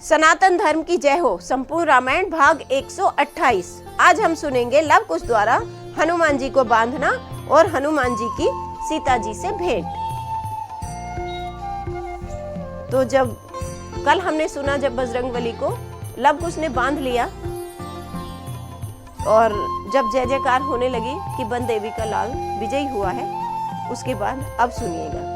सनातन धर्म की जय हो। संपूर्ण रामायण भाग 128। आज हम सुनेंगे लव कुश द्वारा हनुमान जी को बांधना और हनुमान जी की सीता जी से भेंट। तो जब कल हमने सुना जब बजरंगबली को लव कुश ने बांध लिया और जब जय जयकार होने लगी कि वन देवी का लाल विजयी हुआ है, उसके बाद अब सुनिएगा।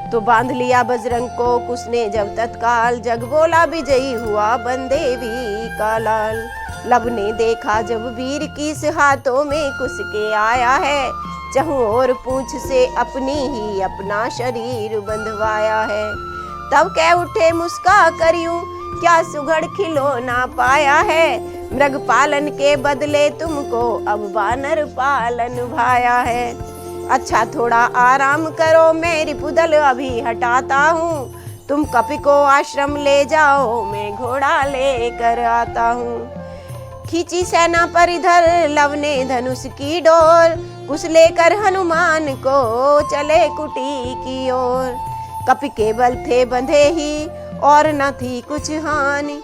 तो बांध लिया बजरंग को कुश ने जब तत्काल, जग बोला विजयी हुआ वन देवी का लाल। लब ने देखा जब वीर किस हाथों में कुश के आया है, चहु और पूंछ से अपनी ही अपना शरीर बंधवाया है। तब कह उठे मुस्का करियूं, क्या सुघड़ खिलौना पाया है, मृग पालन के बदले तुमको अब वानर पालन भाया है। अच्छा थोड़ा आराम करो, मेरी पुदल अभी हटाता हूँ, तुम कपि को आश्रम ले जाओ, मैं घोड़ा लेकर आता हूँ। खींची सेना पर इधर लव ने धनुष की डोर, कुश लेकर हनुमान को चले कुटी की ओर। कपि केवल थे बंधे ही और न थी कुछ हानि।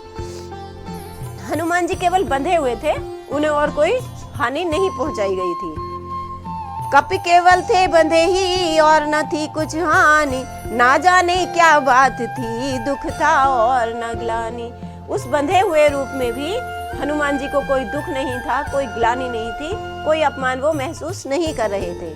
हनुमान जी केवल बंधे हुए थे, उन्हें और कोई हानि नहीं पहुंचाई गई थी। कपि केवल थे बंधे ही और न थी कुछ हानि, ना जाने क्या बात थी, दुख था और न ग्लानि। उस बंधे हुए रूप में भी हनुमान जी को कोई दुख नहीं था, कोई ग्लानि नहीं थी, कोई अपमान वो महसूस नहीं कर रहे थे।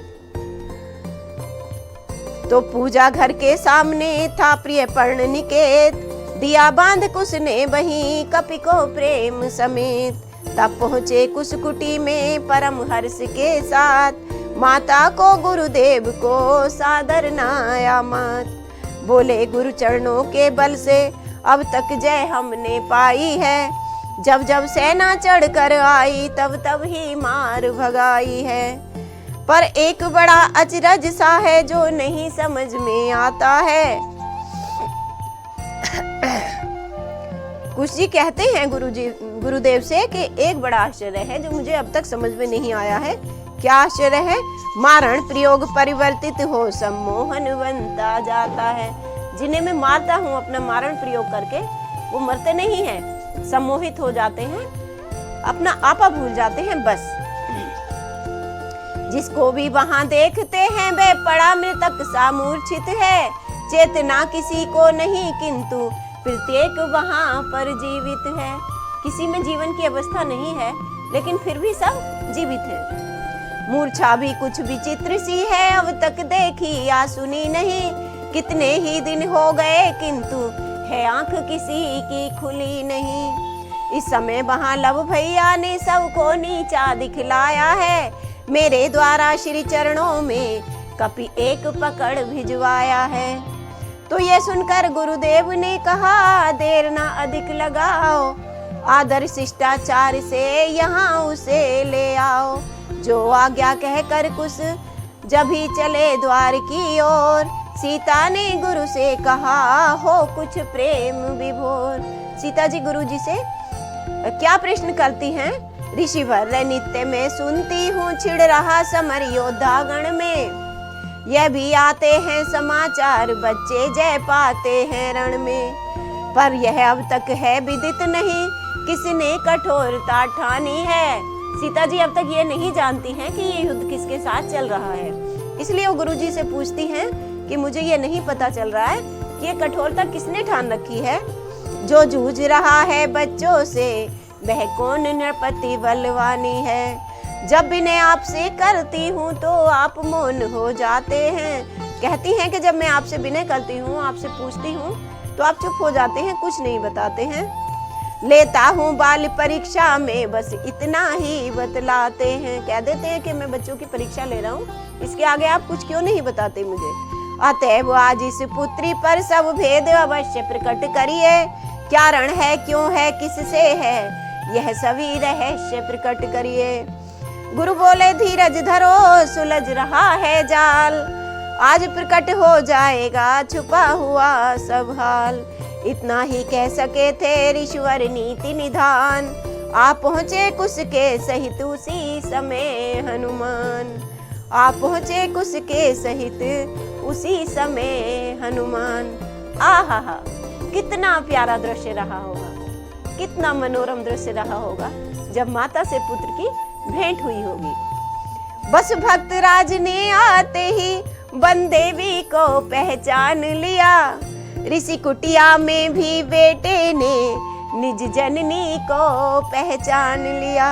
तो पूजा घर के सामने था प्रिय पर्ण निकेत, दिया बांध कुश ने वहीं कपि को प्रेम समेत। तब पहुँचे कुश कुटी में परम हर्ष के साथ, माता को गुरुदेव को सादर नाया मात। बोले गुरु चरणों के बल से अब तक जय हमने पाई है, जब जब सेना चढ़ कर आई तब तब ही मार भगाई है। पर एक बड़ा अचरज सा है जो नहीं समझ में आता है। कुश जी कहते हैं गुरुदेव से कि एक बड़ा आश्चर्य है जो मुझे अब तक समझ में नहीं आया है। क्या आश्चर्य है? मारण प्रयोग परिवर्तित हो सम्मोहन बनता जाता है। जिन्हें मैं मारता हूँ अपना मारण प्रयोग करके, वो मरते नहीं हैं, सम्मोहित हो जाते हैं, अपना आपा भूल जाते हैं बस। जिसको भी वहां देखते हैं वे पड़ा मृतक सा मूर्छित है, चेतना किसी को नहीं किंतु प्रत्येक वहां पर जीवित है। किसी में जीवन की अवस्था नहीं है लेकिन फिर भी सब जीवित है। मूर्छा भी कुछ विचित्र सी है, अब तक देखी या सुनी नहीं, कितने ही दिन हो गए किंतु है आंख किसी की खुली नहीं। इस समय वहां लव भैया ने सबको नीचा दिखलाया है, मेरे द्वारा श्री चरणों में कपि एक पकड़ भिजवाया है। तो ये सुनकर गुरुदेव ने कहा देर ना अधिक लगाओ, आदर शिष्टाचार से यहाँ उसे ले आओ। जो आज्ञा कहकर कुश जब ही चले द्वार की ओर, सीता ने गुरु से कहा हो कुछ प्रेम विभोर। सीता जी गुरु जी से क्या प्रश्न करती हैं? ऋषि वर नित्य में सुनती हूँ, छिड़ रहा समर योद्धा गण में, यह भी आते हैं समाचार बच्चे जय पाते हैं रण में। पर यह अब तक है विदित नहीं, किसने कठोरता ठानी है। सीता जी अब तक ये नहीं जानती हैं कि ये युद्ध किसके साथ चल रहा है, इसलिए वो गुरुजी से पूछती हैं कि मुझे ये नहीं पता चल रहा है कि ये कठोरता किसने ठान रखी है। जो जूझ रहा है बच्चों से वह कौन नृपति बलवानी है, जब विनय आपसे करती हूँ तो आप मौन हो जाते हैं। कहती हैं कि जब मैं आपसे विनय करती हूँ, आपसे पूछती हूँ तो आप चुप हो जाते हैं, कुछ नहीं बताते हैं। लेता हूँ बाल परीक्षा में बस इतना ही बतलाते हैं। कह देते हैं कि मैं बच्चों की परीक्षा ले रहा हूँ, इसके आगे आप कुछ क्यों नहीं बताते मुझे। अतएव आज इस पुत्री पर सब भेद अवश्य प्रकट करिए, क्या रण है, क्यों है, किससे है, यह सभी रहस्य प्रकट करिए। गुरु बोले धीरज धरो, सुलझ रहा है जाल, आज प्रकट हो जाएगा छुपा हुआ सब हाल। इतना ही कह सके थे ऋषिवर नीति निधान, आप पहुँचे कुश के सहित उसी समय हनुमान। आप पहुँचे कुश के सहित उसी समय हनुमान। आहा, कितना प्यारा दृश्य रहा होगा, कितना मनोरम दृश्य रहा होगा जब माता से पुत्र की भेंट हुई होगी। बस भक्त राज ने आते ही वन देवी को पहचान लिया, ऋषि कुटिया में भी बेटे ने निज जननी को पहचान लिया।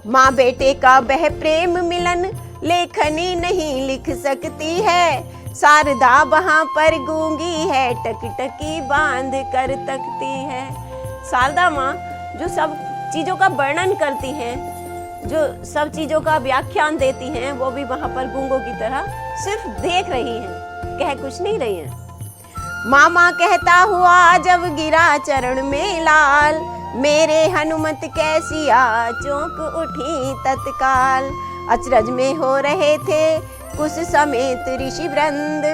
माँ बेटे का वह प्रेम मिलन लेखनी नहीं लिख सकती है, शारदा वहां पर गूंगी है, टकटकी बांध कर तकती है। शारदा माँ जो सब चीजों का वर्णन करती हैं, जो सब चीजों का व्याख्यान देती हैं, वो भी वहां पर गूंगों की तरह सिर्फ देख रही हैं, कह कुछ नहीं रही हैं। मामा कहता हुआ जब गिरा चरण में लाल, मेरे हनुमत कैसिया चौंक उठी तत्काल। अचरज में हो रहे थे कुछ समेत ऋषि वृंद,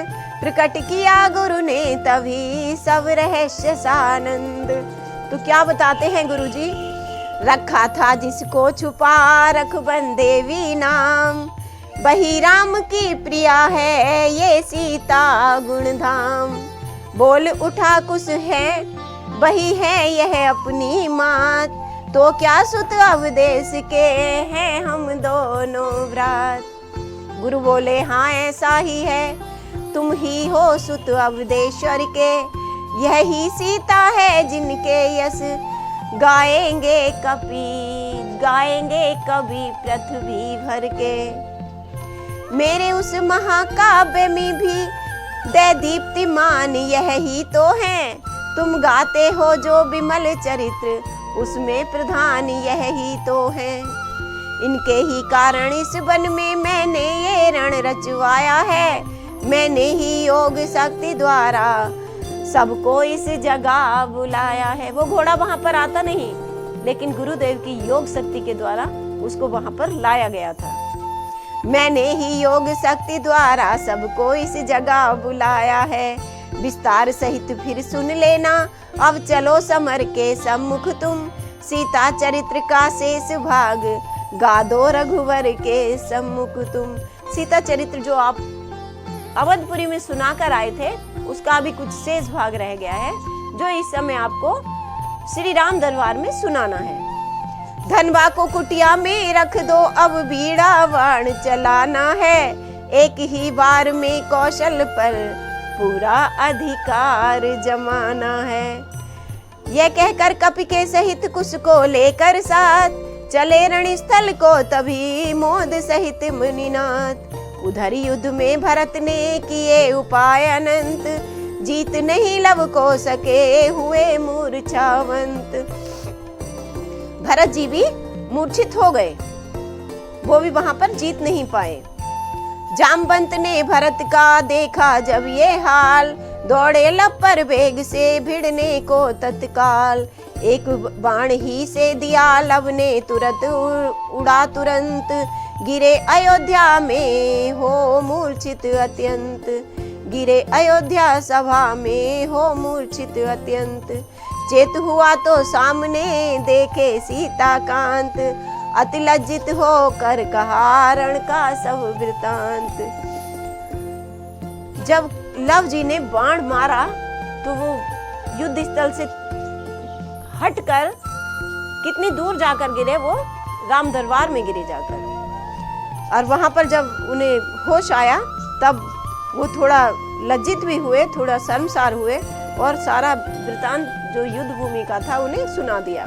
प्रकट किया गुरु ने तभी सब रहस्य सानंद। तो क्या बताते हैं गुरुजी? रखा था जिसको छुपा रखबन देवी नाम, वही राम की प्रिया है ये सीता गुणधाम। बोल उठा कुछ है वही है यह अपनी मात, तो क्या सुत अवदेश के हैं हम दोनों व्रात। गुरु बोले हाँ ऐसा ही है, तुम ही हो सुत अवदेश्वर के, यही सीता है जिनके यश गाएंगे कभी पृथ्वी भर के। मेरे उस महाकाव्य में भी दे दीप्तिमान यह ही तो है, तुम गाते हो जो विमल चरित्र उसमें प्रधान यह ही तो है। इनके ही कारण इस वन में मैंने ये रण रचवाया है, मैंने ही योग शक्ति द्वारा सबको इस जगह बुलाया है। वो घोड़ा वहां पर आता नहीं, लेकिन गुरुदेव की योग शक्ति के द्वारा उसको वहां पर लाया गया था। मैंने ही योग शक्ति द्वारा सबको इस जगह बुलाया है, विस्तार सहित फिर सुन लेना, अब चलो समर के सम्मुख तुम, सीता चरित्र का शेष भाग गा दो रघुवर के सम्मुख तुम। सीता चरित्र जो आप अवधपुरी में सुना कर आए थे, उसका भी कुछ शेष भाग रह गया है, जो इस समय आपको श्री राम दरबार में सुनाना है। धनवा को कुटिया में रख दो, अब बीड़ा बाण चलाना है, एक ही बार में कौशल पर पूरा अधिकार जमाना है। यह कहकर कपि के सहित कुश को लेकर साथ, चले रणस्थल को तभी मोद सहित मुनिनाथ। उधर युद्ध में भरत ने किए उपाय अनंत, जीत नहीं लव को सके हुए मूर्छावंत। भरत जी भी मूर्छित हो गए, वो भी वहां पर जीत नहीं पाए। जामवंत ने भरत का देखा जब ये हाल, दौड़े लब पर वेग से भिड़ने को तत्काल। एक बाण ही से दिया लव ने तुरंत उड़ा तुरंत, गिरे अयोध्या में हो मूर्छित अत्यंत। गिरे अयोध्या सभा में हो मूर्छित अत्यंत। चेत हुआ तो सामने देखे सीता कांत, अति लज्जित होकर कहा रण का सब वृतांत। जब लव जी ने बाण मारा तो वो युद्ध स्थल से हटकर कितनी दूर जाकर गिरे, वो राम दरबार में गिरे जाकर। और वहां पर जब उन्हें होश आया तब वो थोड़ा लज्जित भी हुए, थोड़ा शर्मसार हुए और सारा वृतांत जो युद्ध भूमि का था उन्हें सुना दिया।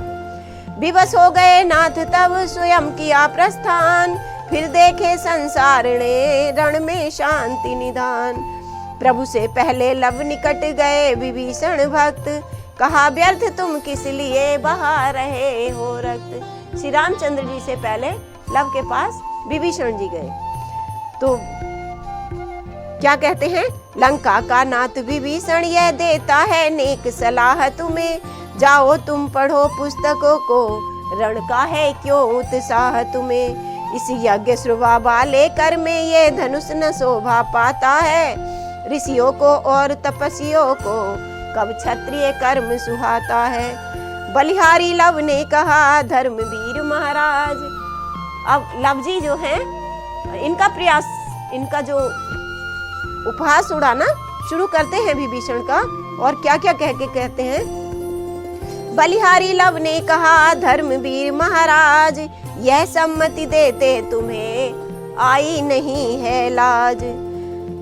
विवश हो गए नाथ तब स्वयं किया प्रस्थान, फिर देखे संसार ने रण में शांति निधान। प्रभु से पहले लव निकट गए विभीषण भक्त, कहा व्यर्थ तुम किस लिए बहा रहे हो रक्त। श्री रामचंद्र जी से पहले लव के पास विभीषण जी गए तो क्या कहते हैं? लंका का नाथ विभीषण यह देता है नेक सलाह तुम्हें, जाओ तुम पढ़ो पुस्तकों को, रण का है क्यों उत्साह तुम्हें। इस यज्ञ श्रुवा वाले कर में ये धनुष न शोभा पाता है, ऋषियों को और तपस्वियों को कब क्षत्रिय कर्म सुहाता है। बलिहारी लव ने कहा धर्मवीर महाराज। अब लव जी जो हैं, इनका प्रयास, इनका जो उपहास उड़ाना शुरू करते हैं विभीषण का और क्या क्या कह के कहते हैं। बलिहारी लव ने कहा धर्मवीर महाराज, यह सम्मति देते तुम्हें आई नहीं है लाज।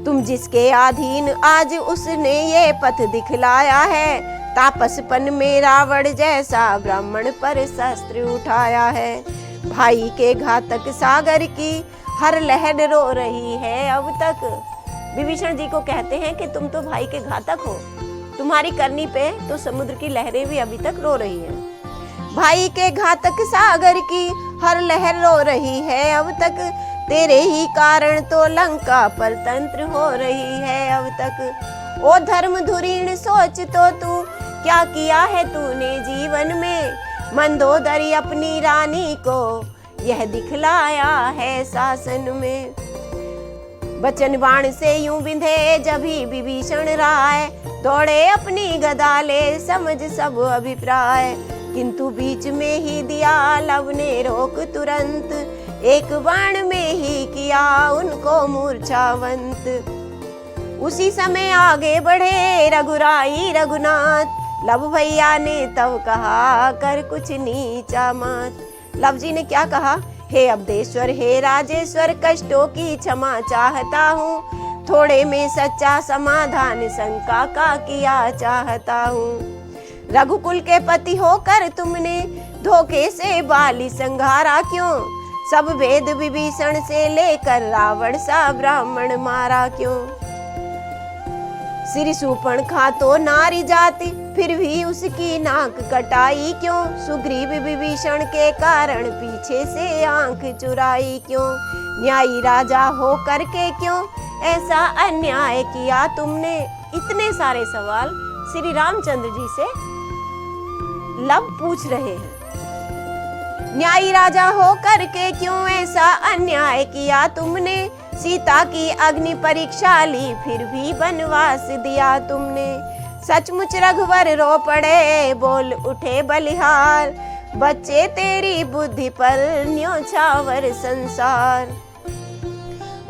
तुम जिसके अधीन आज उसने ये पथ दिखलाया है, तापसपन में रावण जैसा ब्राह्मण पर शस्त्र उठाया है। भाई के घातक सागर की हर लहर रो रही है अब तक। विभीषण जी को कहते हैं कि तुम तो भाई के घातक हो, तुम्हारी करनी पे तो समुद्र की लहरें भी अभी तक रो रही हैं। भाई के घातक सागर की हर लहर रो रही है अब तक, तेरे ही कारण तो लंका पर तंत्र हो रही है अब तक। ओ धर्म धुरीण सोच तो तू क्या किया है तूने जीवन में, मंदोदरी अपनी रानी को यह दिखलाया है शासन में। बचन बाण से यूं बिंधे जभी विभीषण राय, दौड़े अपनी गदा ले समझ सब अभिप्राय। किंतु बीच में ही दिया लव ने रोक तुरंत, एक बाण में ही किया उनको मूर्छावंत। उसी समय आगे बढ़े रघुराई रघुनाथ, लव भैया ने तब कहा कर कुछ नीचा मत। लव जी ने क्या कहा, हे अवधेश्वर हे राजेश्वर, कष्टों की क्षमा चाहता हूँ, थोड़े में सच्चा समाधान शंका का किया चाहता हूँ। रघुकुल के पति होकर तुमने धोखे से बाली संघारा क्यों, सब वेद विभीषण से लेकर रावण सा ब्राह्मण मारा क्यों। श्री सूर्पणखा तो नारी जाति, फिर भी उसकी नाक कटाई क्यों, सुग्रीव विभीषण के कारण पीछे से आंख चुराई क्यों। न्यायी राजा हो करके क्यों ऐसा अन्याय किया तुमने। इतने सारे सवाल श्री रामचंद्र जी से लव पूछ रहे हैं। न्यायी राजा हो करके क्यों ऐसा अन्याय किया तुमने, सीता की अग्नि परीक्षा ली फिर भी वनवास दिया तुमने। सचमुच रघुवर रो पड़े बोल उठे बलिहार, बच्चे तेरी बुद्धि पर न्योछावर संसार।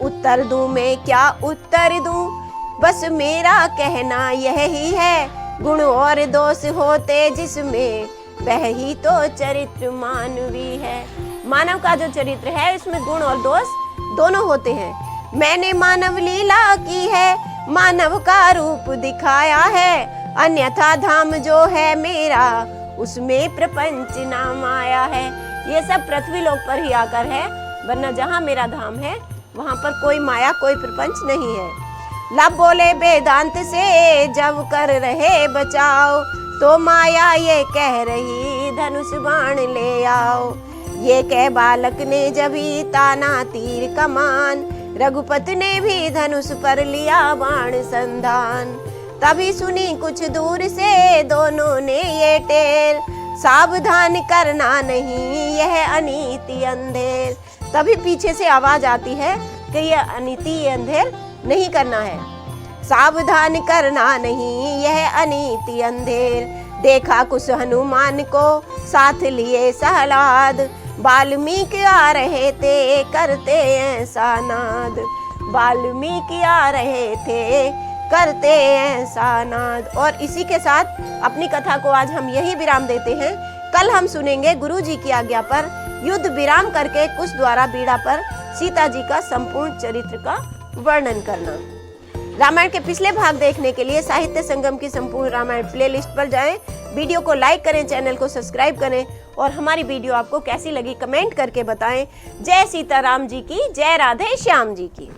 उत्तर दूं मैं क्या उत्तर दूं, बस मेरा कहना यही है, गुण और दोष होते जिसमें वह ही तो चरित्र मानवी है। मानव का जो चरित्र है इसमें गुण और दोष दोनों होते हैं। मैंने मानव लीला की है, मानव का रूप दिखाया है, अन्यथा धाम जो है मेरा उसमें प्रपंच नाम आया है। ये सब पृथ्वी लोक पर ही आकर है, वरना जहाँ मेरा धाम है वहाँ पर कोई माया कोई प्रपंच नहीं है। लव बोले वेदांत से जब कर रहे बचाओ, तो माया ये कह रही धनुष बाण ले आओ। ये कह बालक ने जभी ताना तीर कमान, रघुपति ने भी धनुष पर लिया बाण संधान। तभी सुनी कुछ दूर से दोनों ने ये टेर, सावधान करना नहीं यह अनीति अंधेर। तभी पीछे से आवाज आती है कि यह अनीति अंधेर नहीं करना है, सावधान करना नहीं यह अनीति अंधेर। देखा कुछ हनुमान को साथ लिए सहलाद, वाल्मीकि आ रहे थे करते ऐसा नाद। वाल्मीकि आ रहे थे करते ऐसा नाद। और इसी के साथ अपनी कथा को आज हम यही विराम देते हैं। कल हम सुनेंगे गुरु जी की आज्ञा पर युद्ध विराम करके कुश द्वारा बीड़ा पर सीता जी का संपूर्ण चरित्र का वर्णन करना। रामायण के पिछले भाग देखने के लिए साहित्य संगम की संपूर्ण रामायण प्लेलिस्ट पर जाएं, वीडियो को लाइक करें, चैनल को सब्सक्राइब करें और हमारी वीडियो आपको कैसी लगी कमेंट करके बताएं। जय सीताराम जी की, जय राधे श्याम जी की।